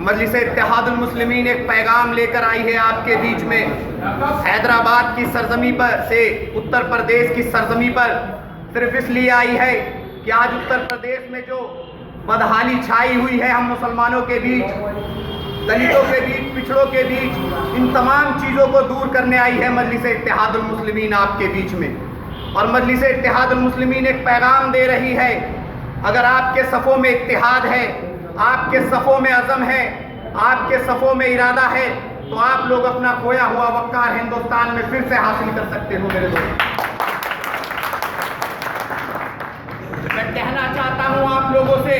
मजलिस इत्तेहादुल मुस्लिमीन एक पैगाम लेकर आई है आपके बीच में। हैदराबाद की सरजमी पर से उत्तर प्रदेश की सरजमी पर सिर्फ इसलिए आई है कि आज उत्तर प्रदेश में जो बदहाली छाई हुई है हम मुसलमानों के बीच, दलितों के बीच, पिछड़ों के बीच, इन तमाम चीज़ों को दूर करने आई है मजलिस इत्तेहादुल मुस्लिमीन आपके बीच में। और मजलिस इत्तेहादुल मुस्लिमीन एक पैगाम दे रही है, अगर आपके सफ़ों में इत्तेहाद है, आपके सफ़ों में अज़म है, आपके सफ़ों में इरादा है, तो आप लोग अपना खोया हुआ वक़ार हिंदुस्तान में फिर से हासिल कर सकते हो। मेरे दोस्त, मैं कहना चाहता हूँ आप लोगों से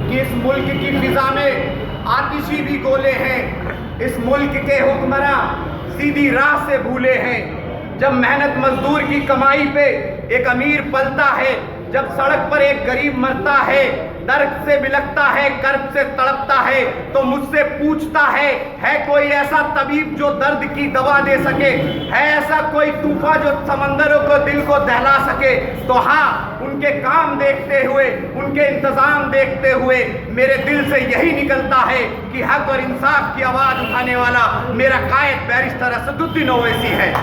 कि इस मुल्क की फिजा में आतिशी भी गोले हैं। इस मुल्क के हुक्मरान सीधी राह से भूले हैं। जब मेहनत मजदूर की कमाई पे एक अमीर पलता है, जब सड़क पर एक गरीब मरता है, दर्द से बिलखता है, कर्ब से तड़पता है, तो मुझसे पूछता है कोई ऐसा तबीब जो दर्द की दवा दे सके? है ऐसा कोई तूफा जो समंदरों को दिल को दहला सके? तो हाँ, उनके काम देखते हुए, उनके इंतजाम देखते हुए मेरे दिल से यही निकलता है कि हक और इंसाफ की आवाज़ उठाने वाला मेरा कायद बैरिस्टर असदुद्दीन ओवैसी है।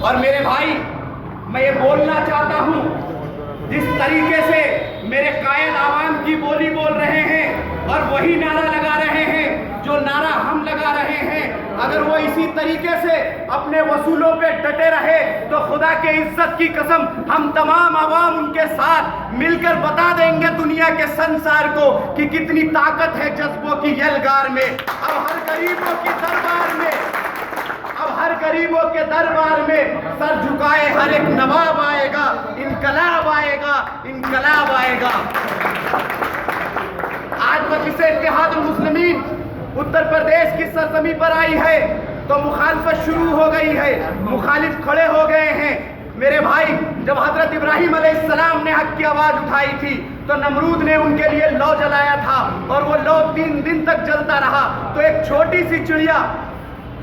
और मेरे भाई, मैं ये बोलना चाहता हूँ, जिस तरीके से मेरे कायद आवाम की बोली बोल रहे हैं और वही नारा लगा रहे हैं जो नारा हम लगा रहे हैं, अगर वो इसी तरीके से अपने वसूलों पे डटे रहे तो खुदा के इज्जत की कसम हम तमाम आवाम उनके साथ मिलकर बता देंगे दुनिया के संसार को कि कितनी ताकत है जज्बों की यलगार में। अब हर गरीबों के दरबार में सर झुकाए हर एक नवाब आएगा, इनकलाब आएगा, इनकलाब आएगा। आज मजलिस इत्तेहादुल मुस्लिमीन उत्तर प्रदेश की सरजमी पर आई है तो मुखालफत शुरू हो गई है, मुखालिफ खड़े हो गए हैं। मेरे भाई, जब हजरत इब्राहिम अलैहिस्सलाम ने हक की आवाज़ उठाई थी तो नमरूद ने उनके लिए लौ जलाया था और वो लौ 3 दिन तक जलता रहा। तो एक छोटी सी चिड़िया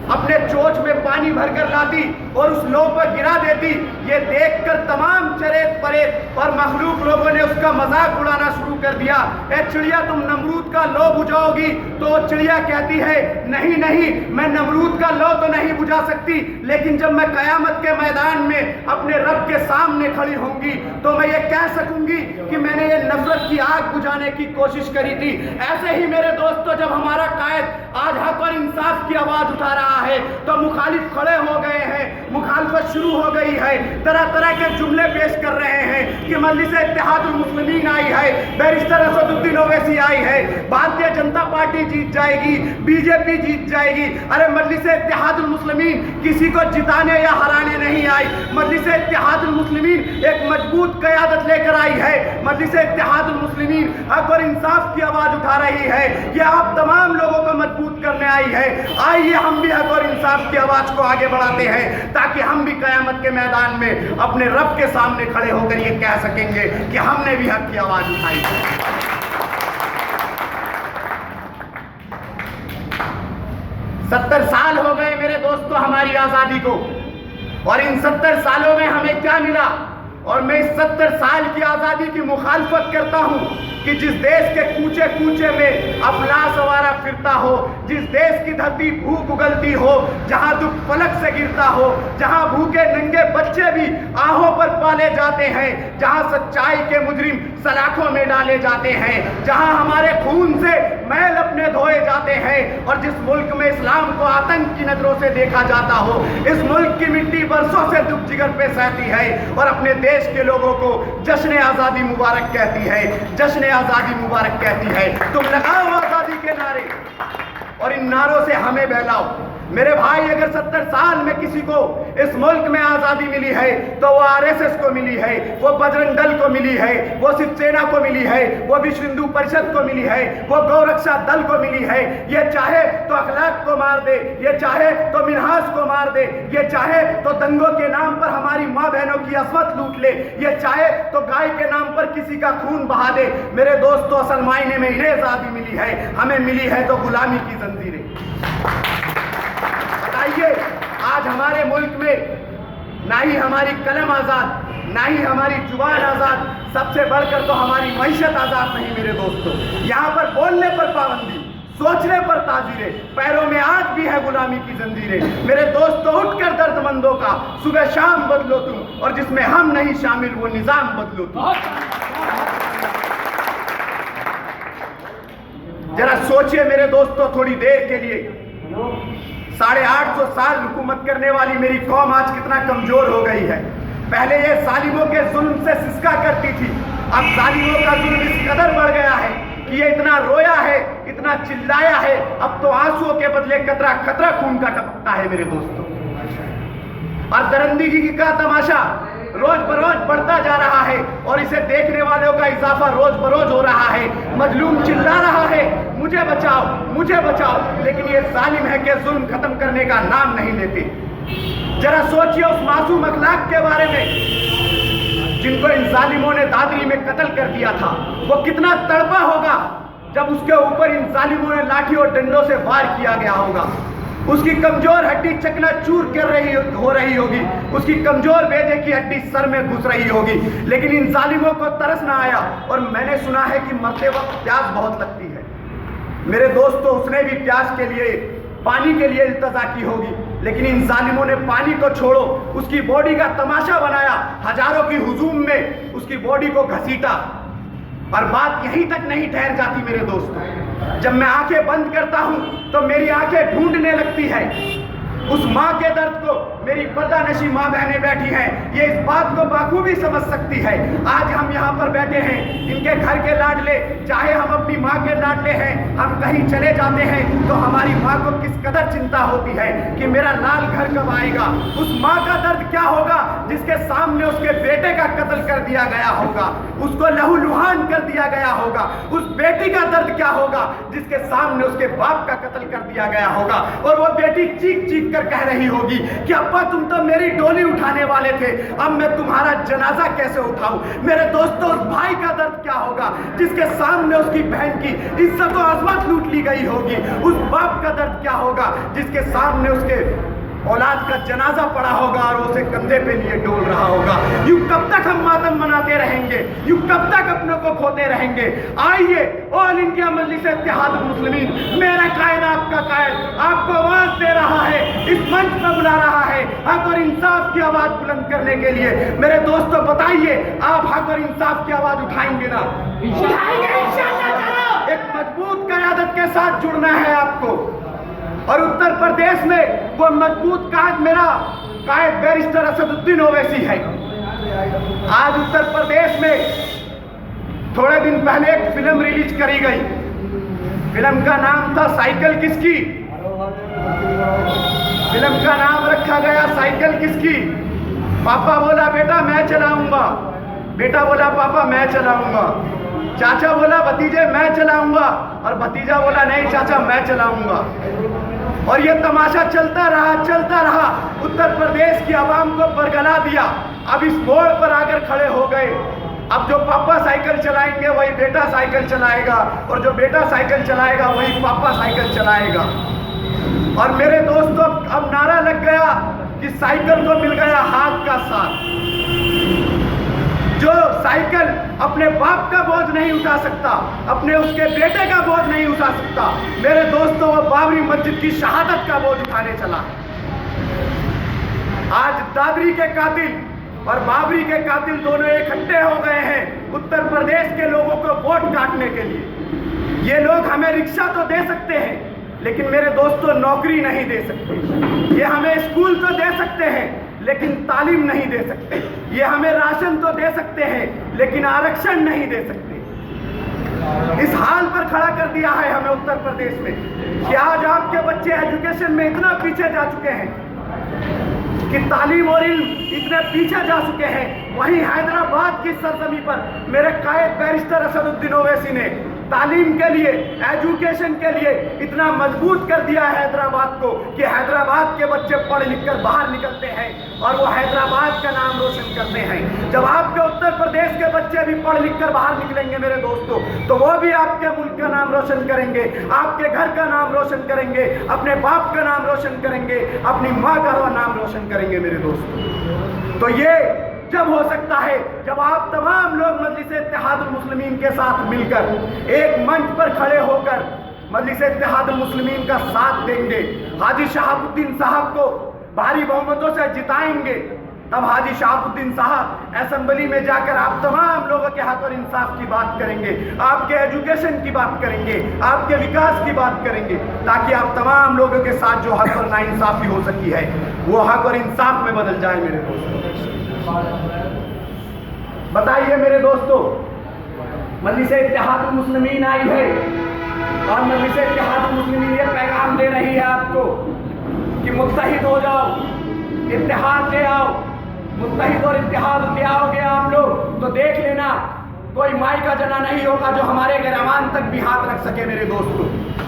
अपने चोंच में पानी भरकर लाती और उस लौ पर गिरा देती। ये देखकर तमाम चरेत परेत और मखलूक लोगों ने उसका मजाक उड़ाना शुरू कर दिया। ए चिड़िया, तुम नमरूद का लौ बुझाओगी? तो वो चिड़िया कहती है, नहीं नहीं, मैं नमरूद का लौ तो नहीं बुझा सकती, लेकिन जब मैं कयामत के मैदान में अपने रब के सामने खड़ी होंगी तो मैं ये कह सकूंगी कि मैंने ये नफरत की आग बुझाने की कोशिश करी थी। ऐसे ही मेरे दोस्तों, जब हमारा कायद आज हक और इंसाफ की आवाज़ उठा रहा है तो मुखालिफ खड़े हो गए हैं, मुखालफत शुरू हो गई है, तरह तरह के जुमले पेश कर रहे हैं कि मजलिस इत्तेहादुल मुस्लिमीन आई है, बैरिस्टर असदुद्दीन ओवैसी आई है, भारतीय जनता पार्टी जीत जाएगी, बीजेपी जीत जाएगी। अरे मजलिस इत्तेहादुल मुस्लिमीन किसी को जिताने या हराने नहीं आई। मजलिस इत्तेहादुल मुस्लिमीन एक मजबूत क़यादत लेकर आई है। मजलिस इत्तेहादुल मुस्लिमीन हक और इंसाफ की आवाज़ उठा रही है। यह आप तमाम लोगों को मजबूत करने आई है। आइए हम भी हक और इंसाफ की आवाज़ को आगे बढ़ाते हैं ताकि हम भी कयामत के मैदान में अपने रब के सामने खड़े होकर ये कह सकेंगे कि हमने भी हक की आवाज़ उठाई है। 70 साल हो गए मेरे दोस्तों हमारी आज़ादी को, और इन 70 सालों में हमें क्या मिला? और मैं इस 70 साल की आज़ादी की मुखालफत करता हूँ कि जिस देश के कूचे कूचे में अफलास आवारा फिरता हो, जिस देश की धरती भूख उगलती हो, जहाँ दुख फलक से गिरता हो, जहाँ भूखे नंगे बच्चे भी आहों पर पाले जाते हैं, जहाँ सच्चाई के मुजरिम सलाखों में डाले जाते हैं, जहाँ हमारे खून से मैल अपने धोए जाते हैं, और जिस मुल्क में इस्लाम को आतंक की नज़रों से देखा जाता हो, इस मुल्क की मिट्टी बरसों से दुख जिगर पे सहती है और अपने देश के लोगों को जश्न आज़ादी मुबारक कहती है, जश्न आज़ादी मुबारक कहती है। तुम लगाओ आज़ादी के नारे और इन नारों से हमें बहलाओ। मेरे भाई, अगर 70 साल में किसी को इस मुल्क में आज़ादी मिली है तो वो आरएसएस को मिली है, वो बजरंग दल को मिली है, वो शिवसेना को मिली है, वो विश्व हिंदू परिषद को मिली है, वो गौरक्षा दल को मिली है। ये चाहे तो अखलाक को मार दे, ये चाहे तो मिन्हाज को मार दे, ये चाहे तो दंगों के नाम पर हमारी माँ बहनों की असमत लूट ले, ये चाहे तो गाय के नाम पर किसी का खून बहा दे। मेरे दोस्तों, असल मायने में इन्हें आज़ादी मिली है, हमें मिली है तो गुलामी की जंजीरें। बताइए, आज हमारे मुल्क में ना ही हमारी कलम आज़ाद, ना ही हमारी जुबान आज़ाद, सबसे बढ़कर तो हमारी मईशत आज़ाद नहीं मेरे दोस्तों। यहाँ पर बोलने पर पाबंदी, सोचने पर ताजीरें, पैरों में आज भी है गुलामी की जंजीरें। मेरे दोस्तों उठकर दर्दमंदों का सुबह शाम बदलो तुम, और जिसमें हम नहीं शामिल वो निजाम बदलो तुम। जरा सोचिए मेरे दोस्तों थोड़ी देर के लिए, 850 साल हुकूमत करने वाली मेरी कौम आज कितना कमजोर हो गई है। पहले ये जालिमों के जुल्म से सिसका करती थी, अब जालिमों का जुल्म इस कदर बढ़ गया है कि ये इतना रोया है, इतना चिल्लाया है, अब तो आंसुओं के बदले कतरा कतरा खून का टपकता है मेरे दोस्तों। और दरिंदगी का तमाशा रोज बरोज बढ़ता जा रहा है और इसे देखने वालों का इजाफा रोज बरोज हो रहा है। मजलूम चिल्ला रहा है मुझे बचाओ मुझे बचाओ, लेकिन ये जालिम है कि जुल्म खत्म करने का नाम नहीं लेते। जरा सोचिए उस मासूम अखलाक के बारे में जिनको इन जालिमों ने दादरी में कत्ल कर दिया था। वो कितना तड़पा होगा जब उसके ऊपर इन जालिमों ने लाठी और डंडों से वार किया गया होगा। उसकी कमजोर हड्डी चकनाचूर हो रही होगी, उसकी कमजोर बेजे की हड्डी सर में घुस रही होगी, लेकिन इन जालिमों को तरस ना आया। और मैंने सुना है कि मरते वक्त प्यास बहुत लगती है मेरे दोस्तों, उसने भी प्यास के लिए पानी के लिए इल्तजा की होगी, लेकिन इन जालिमों ने पानी को छोड़ो उसकी बॉडी का तमाशा बनाया, हजारों की हुजूम में उसकी बॉडी को घसीटा। और बात यहीं तक नहीं ठहर जाती मेरे दोस्तों, जब मैं आंखें बंद करता हूं तो मेरी आंखें ढूंढने लगती है उस माँ के दर्द को। मेरी पर्दानशी माँ बहनें बैठी हैं, ये इस बात को बाखूबी समझ सकती है। आज हम यहाँ पर बैठे हैं, इनके घर के लाडले, चाहे हम अपनी माँ के लाडले हैं, हम कहीं चले जाते हैं तो हमारी माँ को किस कदर चिंता होती है कि मेरा लाल घर कब आएगा। उस माँ का दर्द क्या होगा जिसके सामने उसके बेटे का कत्ल कर दिया गया होगा, उसको लहूलुहान कर दिया गया होगा। उस बेटी का दर्द क्या होगा जिसके सामने उसके बाप का कत्ल कर दिया गया होगा। और वो बेटी चीख चीख कर कह रही होगी कि अब्बा तुम तो मेरी डोली उठाने वाले थे, अब मैं तुम्हारा जनाजा कैसे उठाऊं। मेरे दोस्तों उस भाई का दर्द क्या होगा जिसके सामने उसकी बहन की इज्जत और अजमत लूट ली गई होगी। उस बाप का दर्द क्या होगा जिसके सामने उसके औलाद का जनाजा पड़ा होगा और उसे कंधे पे लिए डोल रहा होगा। यूं कब तक हम मातम मनाते रहेंगे, यूं कब तक अपनों को खोते रहेंगे। आइए ऑल इंडिया मजलिस इत्तेहाद मुस्लिमीन, मेरा कायद आपका कायद आपको आवाज दे रहा है, इस मंच पर बुला रहा है हक और इंसाफ की आवाज बुलंद करने के लिए। मेरे दोस्तों बताइए आप हक और इंसाफ की आवाज उठाएंगे ना? एक मजबूत क़यादत के साथ जुड़ना है आपको, और उत्तर प्रदेश में वो मजबूत कायद मेरा कायद बैरिस्टर असदुद्दीन ओवैसी है। आज उत्तर प्रदेश में थोड़े दिन पहले एक फिल्म रिलीज करी गई, फिल्म का नाम था साइकिल किसकी। फिल्म का नाम रखा गया साइकिल किसकी। पापा बोला बेटा मैं चलाऊंगा, बेटा बोला पापा मैं चलाऊंगा, चाचा बोला भतीजे मैं चलाऊंगा, और भतीजा बोला नहीं चाचा मैं चलाऊंगा। और ये तमाशा चलता रहा, उत्तर प्रदेश की आवाम को बरगला दिया। अब इस मोड़ पर आकर खड़े हो गए, अब जो पापा साइकिल चलाएंगे वही बेटा साइकिल चलाएगा, और जो बेटा साइकिल चलाएगा वही पापा साइकिल चलाएगा। और मेरे दोस्तों अब नारा लग गया कि साइकिल को मिल गया हाथ का साथ। जो साइकिल अपने बाप का बोझ नहीं उठा सकता, अपने उसके बेटे का बोझ नहीं उठा सकता, मेरे दोस्तों वो बाबरी मस्जिद की शहादत का बोझ उठाने चला। आज दादरी के कातिल और बाबरी के कातिल दोनों इकट्ठे हो गए हैं उत्तर प्रदेश के लोगों को वोट काटने के लिए। ये लोग हमें रिक्शा तो दे सकते हैं, लेकिन मेरे दोस्तों नौकरी नहीं दे सकते। ये हमें स्कूल तो दे सकते हैं, लेकिन तालीम नहीं दे सकते। ये हमें राशन तो दे सकते हैं, लेकिन आरक्षण नहीं दे सकते। इस हाल पर खड़ा कर दिया है हमें उत्तर प्रदेश में कि आज आपके बच्चे एजुकेशन में इतना पीछे जा चुके हैं कि तालीम और इल्म इतने पीछे जा चुके हैं। वहीं हैदराबाद की सरजमी पर मेरे कायद बैरिस्टर असदुद्दीन ओवैसी ने तालीम के लिए, एजुकेशन के लिए इतना मजबूत कर दिया है हैदराबाद को कि हैदराबाद के बच्चे पढ़ लिख कर बाहर निकलते हैं और वो हैदराबाद का नाम रोशन करते हैं। जब आपके उत्तर प्रदेश के बच्चे भी पढ़ लिख कर बाहर निकलेंगे मेरे दोस्तों, तो वो भी आपके मुल्क का नाम रोशन करेंगे, आपके घर का नाम रोशन करेंगे, अपने बाप का नाम रोशन करेंगे, अपनी माँ का नाम रोशन करेंगे मेरे दोस्तों। तो ये जब हो सकता है जब आप तमाम लोग मजलिस इत्तेहादुल मुस्लिमीन के साथ मिलकर एक मंच पर खड़े होकर मजलिस इत्तेहादुल मुस्लिमीन का साथ देंगे, हाजी शहाबुद्दीन साहब को भारी बहुमतों से जिताएंगे, तब हाजी शहाबुद्दीन साहब असेंबली में जाकर आप तमाम लोगों के हक और इंसाफ की बात करेंगे, आपके एजुकेशन की बात करेंगे, आपके विकास की बात करेंगे, ताकि आप तमाम लोगों के साथ जो हक और नाइंसाफी हो सकी है वो हक और इंसाफ में बदल जाए। मेरे दोस्तों बताइए, मेरे दोस्तों, मजलिस इत्तेहादुल मुस्लिमीन आई है और मजलिस इत्तेहादुल मुस्लिमीन ये पैगाम दे रही है आपको कि मुत्तहिद हो जाओ, इत्तेहाद ले आओ। मुत्तहिद और इत्तेहाद ले आओगे आप लोग तो देख लेना कोई माई का जना नहीं होगा जो हमारे गिरवान तक भी हाथ रख सके। मेरे दोस्तों,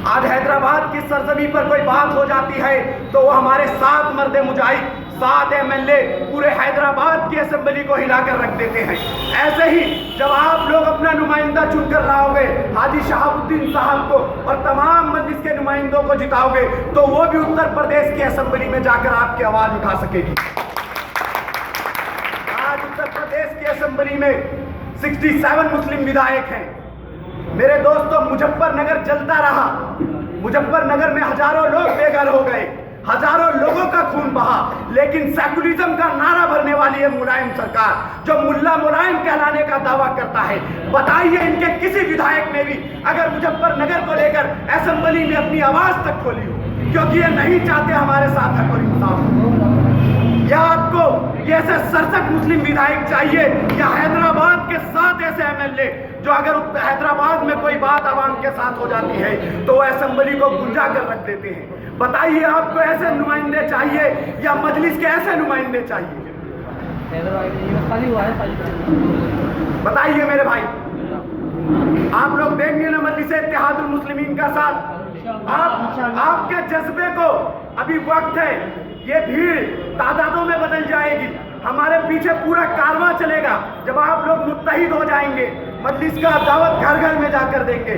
आज हैदराबाद की सरजमी पर कोई बात हो जाती है तो वो हमारे 7 मर्द मुजाहिद, 7 MLA पूरे हैदराबाद की असेंबली को हिलाकर रख देते हैं। ऐसे ही जब आप लोग अपना नुमाइंदा चुनकर लाओगे हाजी शहाबुद्दीन साहब को और तमाम मजलिस के नुमाइंदों को जिताओगे तो वो भी उत्तर प्रदेश की असेंबली में जाकर आपकी आवाज उठा सकेगी। आज उत्तर प्रदेश की असेंबली में 67 मुस्लिम विधायक हैं। मेरे दोस्तों, मुजफ्फरनगर जलता रहा, मुजफ्फरनगर में हजारों लोग बेघर हो गए, हजारों लोगों का खून बहा, लेकिन सेकुलरिज्म का नारा भरने वाली है मुलायम सरकार, जो मुल्ला मुलायम कहलाने का दावा करता है। बताइए, इनके किसी विधायक ने भी अगर मुजफ्फरनगर को लेकर असेंबली में अपनी आवाज तक खोली हो, क्योंकि ये नहीं चाहते हमारे साथ हक और इंसाफ। या आपको ये ऐसे 67 मुस्लिम विधायक चाहिए या हैदराबाद के 7 ऐसे MLA जो अगर हैदराबाद में कोई बात आवाम के साथ हो जाती है तो वो असेंबली को गुंजा कर रख देते हैं। बताइए, आपको ऐसे नुमाइंदे चाहिए या मजलिस के ऐसे नुमाइंदे चाहिए? बताइए मेरे भाई, आप लोग देंगे ना मजलिस इत्तेहादुल मुस्लिमीन का साथ? आपके जज्बे को अभी वक्त है, ये भीड़ तादादों में बदल जाएगी, हमारे पीछे पूरा कारवां चलेगा जब आप लोग मुत्तहिद हो जाएंगे, मजलिस का दावत घर घर में जाकर देंगे।